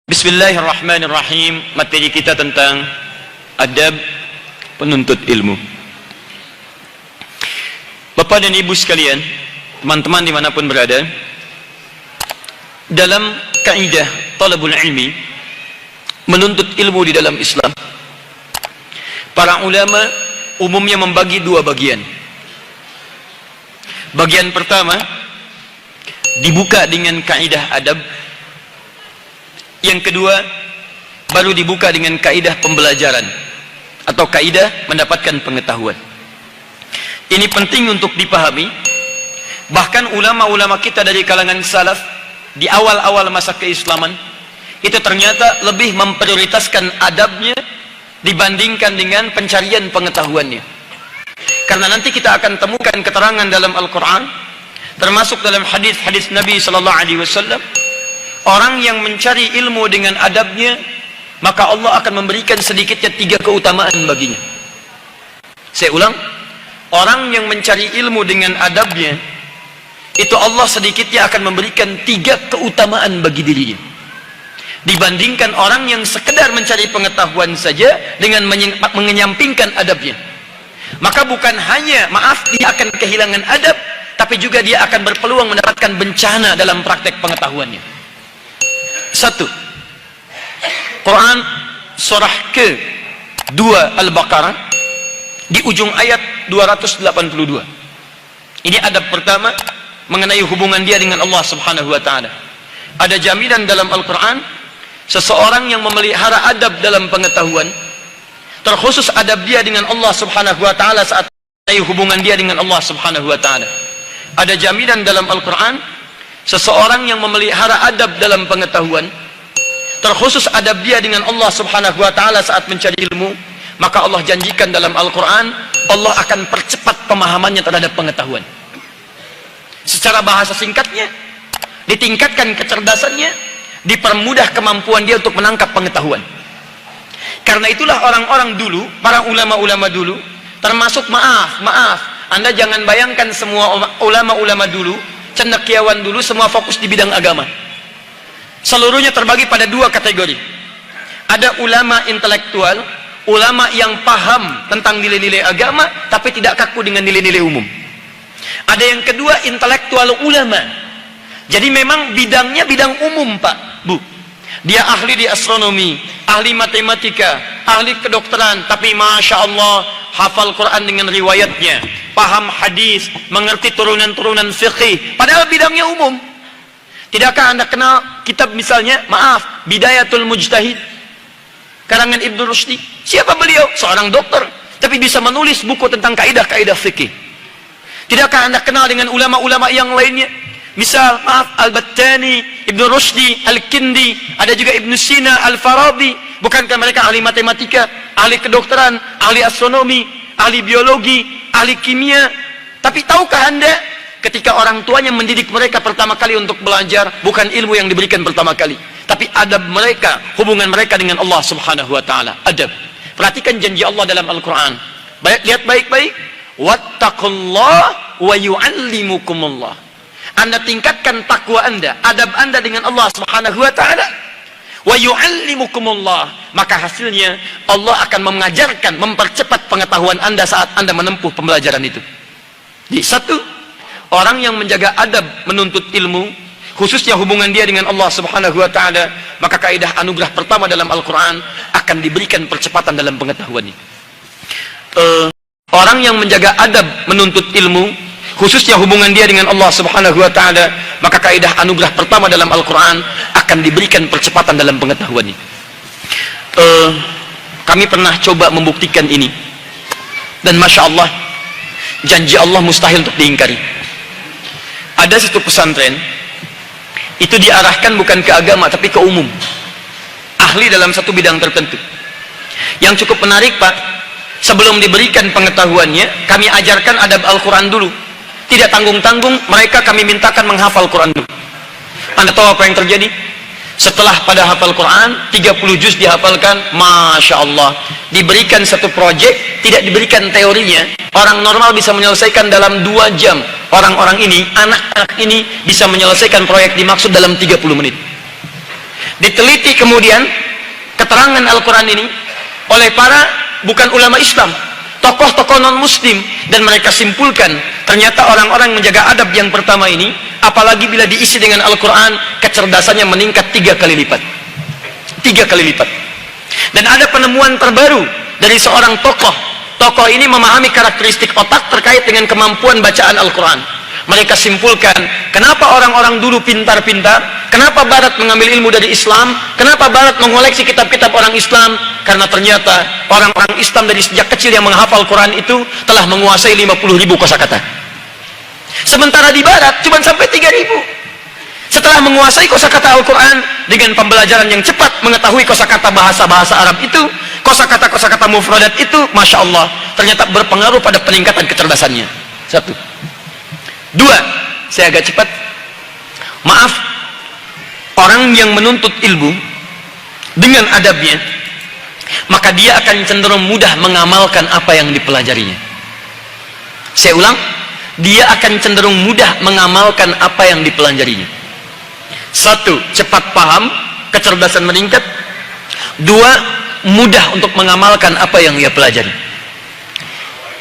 Bismillahirrahmanirrahim. Materi kita tentang adab penuntut ilmu. Bapak dan ibu sekalian, teman-teman dimanapun berada, dalam kaidah talabul ilmi, menuntut ilmu di dalam Islam, para ulama umumnya membagi dua bagian. Bagian pertama dibuka dengan kaidah adab. Yang kedua baru dibuka dengan kaidah pembelajaran atau kaidah mendapatkan pengetahuan. Ini penting untuk dipahami. Bahkan ulama-ulama kita dari kalangan salaf di awal-awal masa keislaman itu ternyata lebih memprioritaskan adabnya dibandingkan dengan pencarian pengetahuannya. Karena nanti kita akan temukan keterangan dalam Al-Quran, termasuk dalam hadis-hadis Nabi SAW, orang yang mencari ilmu dengan adabnya, maka Allah akan memberikan sedikitnya 3 keutamaan baginya. Saya ulang, orang yang mencari ilmu dengan adabnya, itu Allah sedikitnya akan memberikan 3 keutamaan bagi dirinya, dibandingkan orang yang sekedar mencari pengetahuan saja dengan menyampingkan adabnya. Maka bukan hanya, dia akan kehilangan adab, tapi juga dia akan berpeluang mendapatkan bencana dalam praktek pengetahuannya. 1. Quran surah ke-2 Al-Baqarah di ujung ayat 282. Ini adab pertama mengenai hubungan dia dengan Allah Subhanahu wa taala. Ada jaminan dalam Al-Quran, seseorang yang memelihara adab dalam pengetahuan, terkhusus adab dia dengan Allah Subhanahu wa taala saat hubungan dia dengan Allah Subhanahu wa taala. Ada jaminan dalam Al-Quran, seseorang yang memelihara adab dalam pengetahuan, terkhusus adab dia dengan Allah Subhanahu wa taala saat mencari ilmu, maka Allah janjikan dalam Al-Quran, Allah akan percepat pemahamannya terhadap pengetahuan. Secara bahasa singkatnya, ditingkatkan kecerdasannya, dipermudah kemampuan dia untuk menangkap pengetahuan. Karena itulah orang-orang dulu, para ulama-ulama dulu, termasuk Anda jangan bayangkan semua ulama-ulama dulu, cendekiawan dulu semua fokus di bidang agama. Seluruhnya terbagi pada 2 kategori. Ada ulama intelektual, ulama yang paham tentang nilai-nilai agama tapi tidak kaku dengan nilai-nilai umum. Ada yang kedua, intelektual ulama. Jadi memang bidangnya bidang umum, Pak, Bu. Dia ahli di astronomi, ahli matematika, ahli kedokteran, tapi Masya Allah hafal Quran dengan riwayatnya, paham hadis, mengerti turunan-turunan fiqih, padahal bidangnya umum. Tidakkah Anda kenal kitab misalnya, Bidayatul Mujtahid, karangan Ibnu Rushdi? Siapa beliau? Seorang dokter, tapi bisa menulis buku tentang kaidah-kaidah fikih. Tidakkah Anda kenal dengan ulama-ulama yang lainnya? Misal, Al-Battani, Ibnu Rushdi, Al-Kindi, ada juga Ibnu Sina, Al-Farabi. Bukankah mereka ahli matematika, ahli kedokteran, ahli astronomi, ahli biologi, ahli kimia? Tapi tahukah Anda, ketika orang tuanya mendidik mereka pertama kali untuk belajar, bukan ilmu yang diberikan pertama kali, tapi adab mereka, hubungan mereka dengan Allah Subhanahu wa taala. Adab. Perhatikan janji Allah dalam Al-Quran. Lihat baik-baik. Wattaqullah wa yu'allimukumullah. Anda tingkatkan takwa Anda, adab Anda dengan Allah Subhanahu wa taala. Wa yu'allimukumullah, maka hasilnya Allah akan mengajarkan, mempercepat pengetahuan Anda saat Anda menempuh pembelajaran itu. Jadi 1, orang yang menjaga adab menuntut ilmu, khususnya hubungan dia dengan Allah Subhanahu wa taala, maka kaidah anugerah pertama dalam Al-Quran akan diberikan percepatan dalam pengetahuannya. Orang yang menjaga adab menuntut ilmu, khususnya hubungan dia dengan Allah Subhanahu wa taala, maka kaidah anugerah pertama dalam Al-Quran akan diberikan percepatan dalam pengetahuannya. Kami pernah coba membuktikan ini, dan Masya Allah, janji Allah mustahil untuk diingkari. Ada satu pesantren, itu diarahkan bukan ke agama tapi ke umum, ahli dalam satu bidang tertentu. Yang cukup menarik, Pak, sebelum diberikan pengetahuannya, kami ajarkan adab Al-Quran dulu. Tidak tanggung-tanggung, mereka kami mintakan menghafal Quran dulu. Anda tahu apa yang terjadi? Setelah pada hafal Quran, 30 juz dihafalkan, Masya Allah, diberikan satu proyek, tidak diberikan teorinya. Orang normal bisa menyelesaikan dalam 2 jam. Orang-orang ini, anak-anak ini bisa menyelesaikan proyek dimaksud dalam 30 menit. Diteliti kemudian keterangan Al-Quran ini oleh para bukan ulama Islam, tokoh-tokoh non-muslim, dan mereka simpulkan ternyata orang-orang menjaga adab yang pertama ini, apalagi bila diisi dengan Al-Quran, kecerdasannya meningkat 3 kali lipat. 3 kali lipat. Dan ada penemuan terbaru dari seorang tokoh ini memahami karakteristik otak terkait dengan kemampuan bacaan Al-Quran. Mereka simpulkan, kenapa orang-orang dulu pintar-pintar, kenapa Barat mengambil ilmu dari Islam, kenapa Barat mengoleksi kitab-kitab orang Islam, karena ternyata orang-orang Islam dari sejak kecil yang menghafal Quran itu telah menguasai 50.000 kosakata. Sementara di Barat cuma sampai 3.000. Setelah menguasai kosakata Al-Quran dengan pembelajaran yang cepat, mengetahui kosakata bahasa-bahasa Arab itu, kosakata mufradat itu, Masya Allah, ternyata berpengaruh pada peningkatan kecerdasannya. 1. 2, saya agak cepat. Maaf, orang yang menuntut ilmu dengan adabnya, maka dia akan cenderung mudah mengamalkan apa yang dipelajarinya. Saya ulang, dia akan cenderung mudah mengamalkan apa yang dipelajarinya. 1, cepat paham, kecerdasan meningkat. 2, mudah untuk mengamalkan apa yang ia pelajari.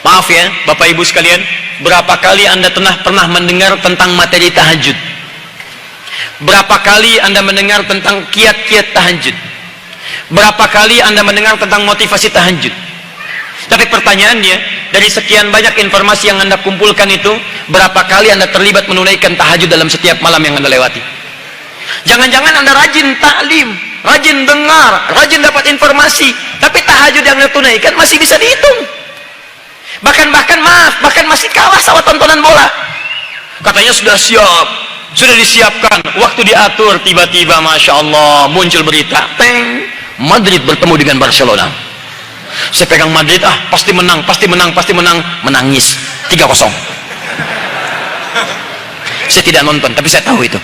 Maaf ya, Bapak Ibu sekalian, berapa kali Anda pernah mendengar tentang materi tahajud? Berapa kali Anda mendengar tentang kiat-kiat tahajud? Berapa kali Anda mendengar tentang motivasi tahajud? Tapi pertanyaannya, dari sekian banyak informasi yang Anda kumpulkan itu, berapa kali Anda terlibat menunaikan tahajud dalam setiap malam yang Anda lewati? Jangan-jangan Anda rajin taklim, rajin dengar, rajin dapat informasi, tapi tahajud yang Anda tunaikan masih bisa dihitung. Bahkan masih kalah sama tontonan bola. Katanya sudah siap, sudah disiapkan, waktu diatur, tiba-tiba Masya Allah muncul berita, teng, Madrid bertemu dengan Barcelona. Saya pegang Madrid, pasti menang, menangis 3-0. Saya tidak nonton, tapi saya tahu itu.